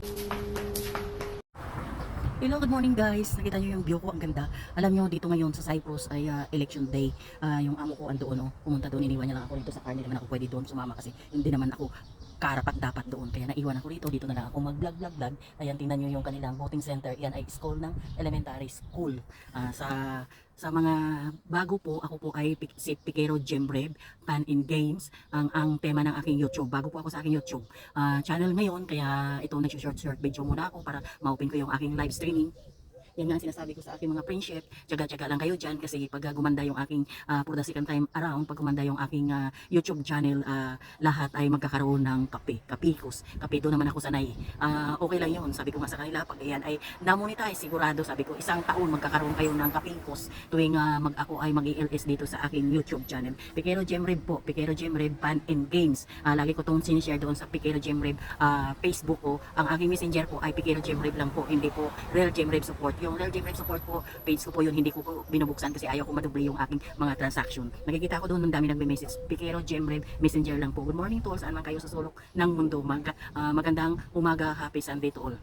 Hello, good morning guys. Nakita niyo yung view ko, ang ganda. Alam niyo dito ngayon sa Cyprus ay election day. Yung amo ko andoon, pumunta doon, iniwan niya lang ako dito sa car, hindi naman ako pwede doon sumama kasi hindi naman ako karapat dapat doon. Kaya naiwan ako dito na lang ako mag-vlog. Ayan, tingnan niyo yung kanilang voting center. Yan ay school ng elementary school. Sa mga bago po, ako po ay si Piquero Gemrev, Pan in Games, ang tema ng aking YouTube. Bago po ako sa aking YouTube channel ngayon, kaya ito nag-short video muna ako para ma-open ko yung aking live streaming. Yan nga ang sinasabi ko sa aking mga friendship, tiyaga-tiyaga lang kayo dyan kasi pag gumanda yung aking for the second time around, pag gumanda yung aking YouTube channel, lahat ay magkakaroon ng kapikos. Kape doon naman ako sanay. Okay lang yun, sabi ko nga sa kanila, pag yan ay namonetize, sigurado, sabi ko, isang taon magkakaroon kayo ng kapikos tuwing ako ay mag-i-LS dito sa aking YouTube channel. Piquero Gemrev po, Piquero Gemrev Pan and Games. Lagi ko itong sinishare doon sa Piquero Gemrev Facebook ko. Ang aking messenger po ay Piquero Gemrev lang po, hindi po Real Gemrev Support. Yung Real Gemrev Support po, page ko po yun, hindi ko po binubuksan kasi ayaw ko madubli yung aking mga transaction. Nakikita ko doon ng dami nagme-message. Piquero Gemrev Messenger lang po. Good morning to all, saan man kayo sa sulok ng mundo. Magandang umaga, happy Sunday to all.